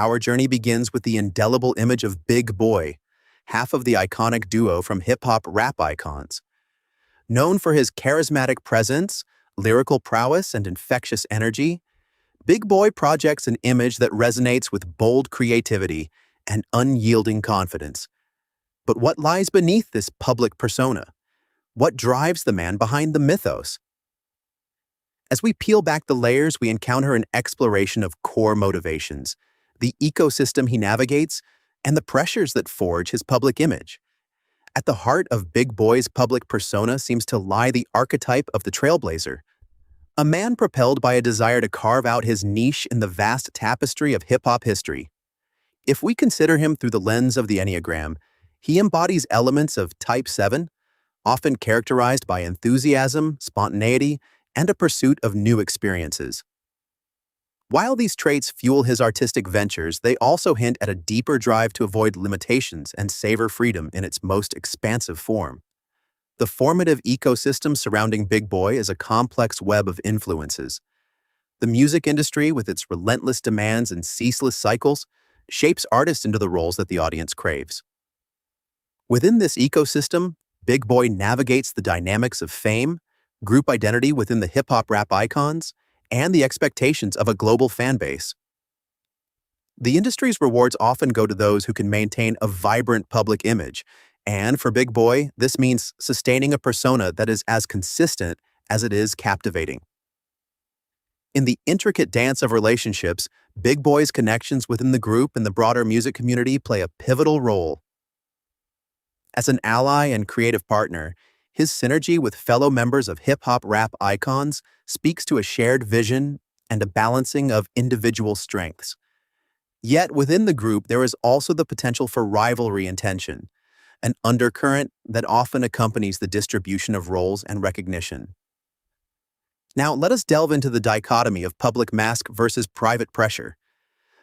our journey begins with the indelible image of Big Boi, half of the iconic duo from hip-hop rap icons. Known for his charismatic presence, lyrical prowess, and infectious energy, Big Boi projects an image that resonates with bold creativity and unyielding confidence. But what lies beneath this public persona? What drives the man behind the mythos? As we peel back the layers, we encounter an exploration of core motivations, the ecosystem he navigates, and the pressures that forge his public image. At the heart of Big Boi's public persona seems to lie the archetype of the trailblazer, a man propelled by a desire to carve out his niche in the vast tapestry of hip-hop history. If we consider him through the lens of the Enneagram, he embodies elements of Type 7, often characterized by enthusiasm, spontaneity, and a pursuit of new experiences. While these traits fuel his artistic ventures, they also hint at a deeper drive to avoid limitations and savor freedom in its most expansive form. The formative ecosystem surrounding Big Boi is a complex web of influences. The music industry, with its relentless demands and ceaseless cycles, shapes artists into the roles that the audience craves. Within this ecosystem, Big Boi navigates the dynamics of fame, group identity within the hip-hop rap icons, and the expectations of a global fan base. The industry's rewards often go to those who can maintain a vibrant public image, and for Big Boi, this means sustaining a persona that is as consistent as it is captivating. In the intricate dance of relationships, Big Boi's connections within the group and the broader music community play a pivotal role. As an ally and creative partner, his synergy with fellow members of hip-hop rap icons speaks to a shared vision and a balancing of individual strengths. Yet within the group, there is also the potential for rivalry and tension, an undercurrent that often accompanies the distribution of roles and recognition. Now, let us delve into the dichotomy of public mask versus private pressure.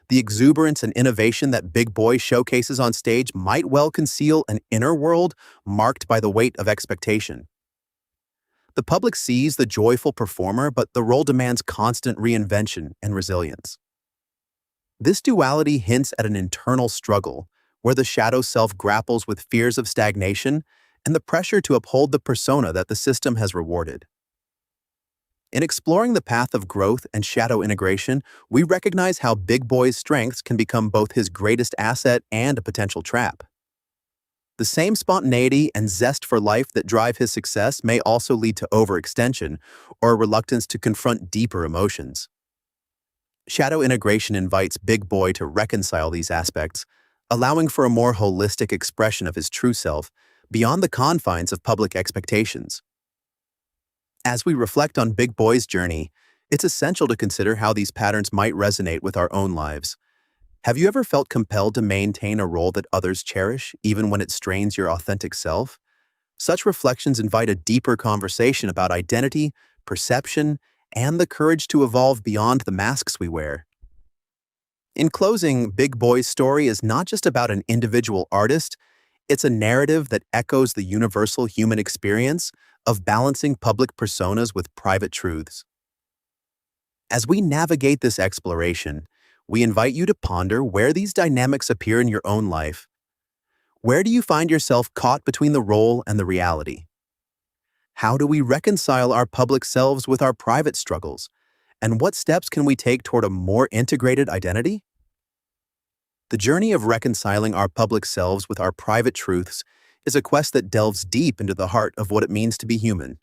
The exuberance and innovation that Big Boi showcases on stage might well conceal an inner world marked by the weight of expectation. The public sees the joyful performer, but the role demands constant reinvention and resilience. This duality hints at an internal struggle, where the shadow self grapples with fears of stagnation and the pressure to uphold the persona that the system has rewarded. In exploring the path of growth and shadow integration, we recognize how Big Boi's strengths can become both his greatest asset and a potential trap. The same spontaneity and zest for life that drive his success may also lead to overextension or a reluctance to confront deeper emotions. Shadow integration invites Big Boi to reconcile these aspects, allowing for a more holistic expression of his true self beyond the confines of public expectations. As we reflect on Big Boi's journey, it's essential to consider how these patterns might resonate with our own lives. Have you ever felt compelled to maintain a role that others cherish, even when it strains your authentic self? Such reflections invite a deeper conversation about identity, perception, and the courage to evolve beyond the masks we wear. In closing, Big Boi's story is not just about an individual artist, it's a narrative that echoes the universal human experience of balancing public personas with private truths. As we navigate this exploration, we invite you to ponder where these dynamics appear in your own life. Where do you find yourself caught between the role and the reality? How do we reconcile our public selves with our private struggles? And what steps can we take toward a more integrated identity? The journey of reconciling our public selves with our private truths is a quest that delves deep into the heart of what it means to be human.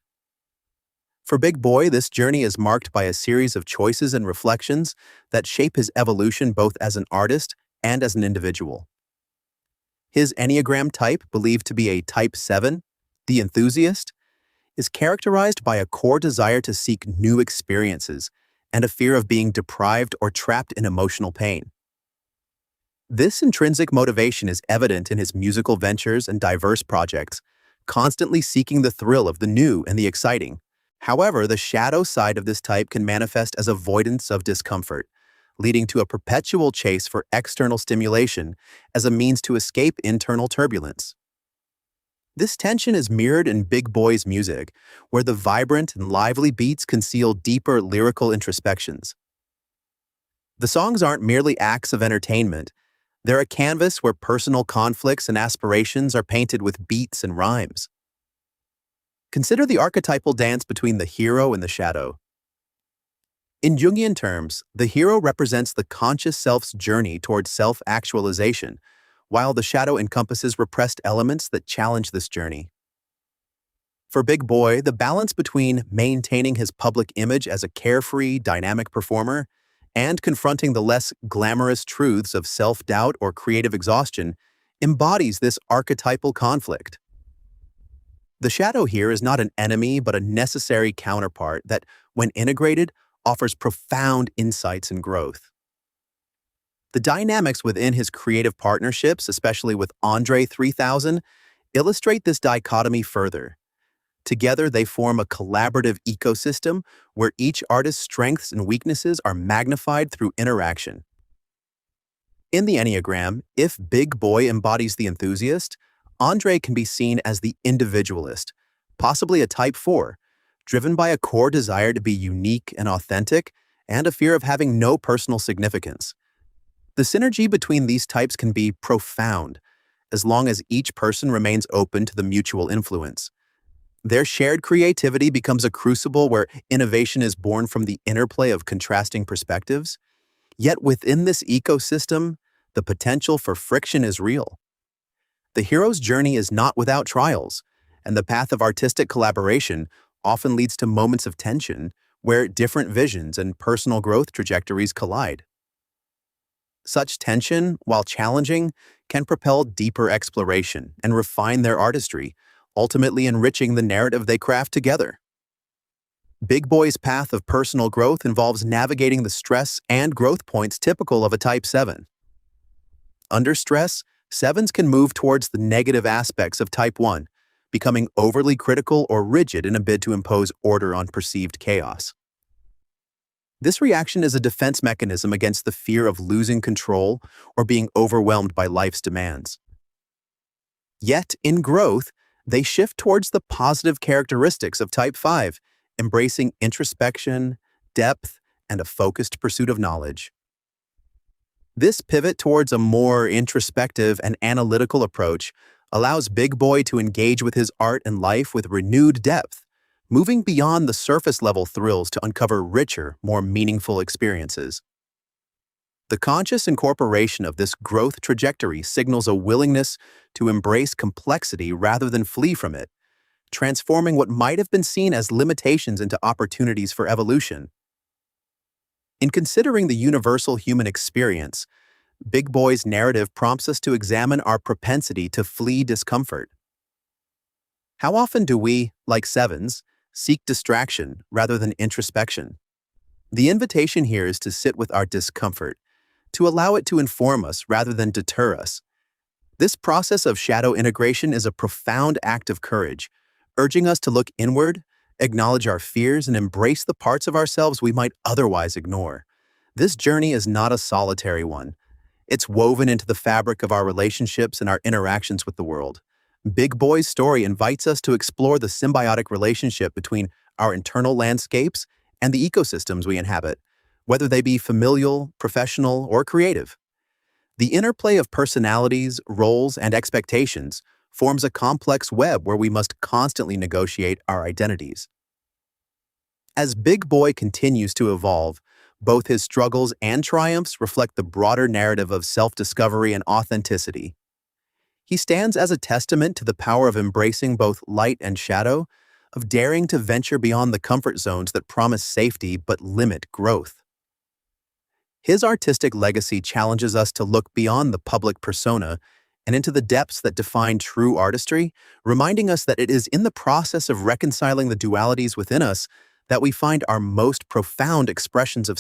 For Big Boi, this journey is marked by a series of choices and reflections that shape his evolution both as an artist and as an individual. His Enneagram type, believed to be a Type 7, the enthusiast, is characterized by a core desire to seek new experiences and a fear of being deprived or trapped in emotional pain. This intrinsic motivation is evident in his musical ventures and diverse projects, constantly seeking the thrill of the new and the exciting. However, the shadow side of this type can manifest as avoidance of discomfort, leading to a perpetual chase for external stimulation as a means to escape internal turbulence. This tension is mirrored in Big Boi's music, where the vibrant and lively beats conceal deeper lyrical introspections. The songs aren't merely acts of entertainment. They're a canvas where personal conflicts and aspirations are painted with beats and rhymes. Consider the archetypal dance between the hero and the shadow. In Jungian terms, the hero represents the conscious self's journey towards self-actualization, while the shadow encompasses repressed elements that challenge this journey. For Big Boi, the balance between maintaining his public image as a carefree, dynamic performer and confronting the less glamorous truths of self-doubt or creative exhaustion embodies this archetypal conflict. The shadow here is not an enemy but a necessary counterpart that, when integrated, offers profound insights and growth. The dynamics within his creative partnerships, especially with Andre 3000, illustrate this dichotomy further. Together, they form a collaborative ecosystem where each artist's strengths and weaknesses are magnified through interaction. In the Enneagram, if Big Boi embodies the enthusiast, Andre can be seen as the individualist, possibly a type 4, driven by a core desire to be unique and authentic and a fear of having no personal significance. The synergy between these types can be profound, as long as each person remains open to the mutual influence. Their shared creativity becomes a crucible where innovation is born from the interplay of contrasting perspectives. Yet within this ecosystem, the potential for friction is real. The hero's journey is not without trials, and the path of artistic collaboration often leads to moments of tension where different visions and personal growth trajectories collide. Such tension, while challenging, can propel deeper exploration and refine their artistry, ultimately enriching the narrative they craft together. Big Boi's path of personal growth involves navigating the stress and growth points typical of a Type 7. Under stress, 7s can move towards the negative aspects of Type 1, becoming overly critical or rigid in a bid to impose order on perceived chaos. This reaction is a defense mechanism against the fear of losing control or being overwhelmed by life's demands. Yet, in growth, they shift towards the positive characteristics of Type 5, embracing introspection, depth, and a focused pursuit of knowledge. This pivot towards a more introspective and analytical approach allows Big Boi to engage with his art and life with renewed depth, moving beyond the surface-level thrills to uncover richer, more meaningful experiences. The conscious incorporation of this growth trajectory signals a willingness to embrace complexity rather than flee from it, transforming what might have been seen as limitations into opportunities for evolution. In considering the universal human experience, Big Boi's narrative prompts us to examine our propensity to flee discomfort. How often do we, like 7s, seek distraction rather than introspection? The invitation here is to sit with our discomfort, to allow it to inform us rather than deter us. This process of shadow integration is a profound act of courage, urging us to look inward, acknowledge our fears, and embrace the parts of ourselves we might otherwise ignore. This journey is not a solitary one. It's woven into the fabric of our relationships and our interactions with the world. Big Boi's story invites us to explore the symbiotic relationship between our internal landscapes and the ecosystems we inhabit, whether they be familial, professional, or creative. The interplay of personalities, roles, and expectations forms a complex web where we must constantly negotiate our identities. As Big Boi continues to evolve, both his struggles and triumphs reflect the broader narrative of self-discovery and authenticity. He stands as a testament to the power of embracing both light and shadow, of daring to venture beyond the comfort zones that promise safety but limit growth. His artistic legacy challenges us to look beyond the public persona and into the depths that define true artistry, reminding us that it is in the process of reconciling the dualities within us that we find our most profound expressions of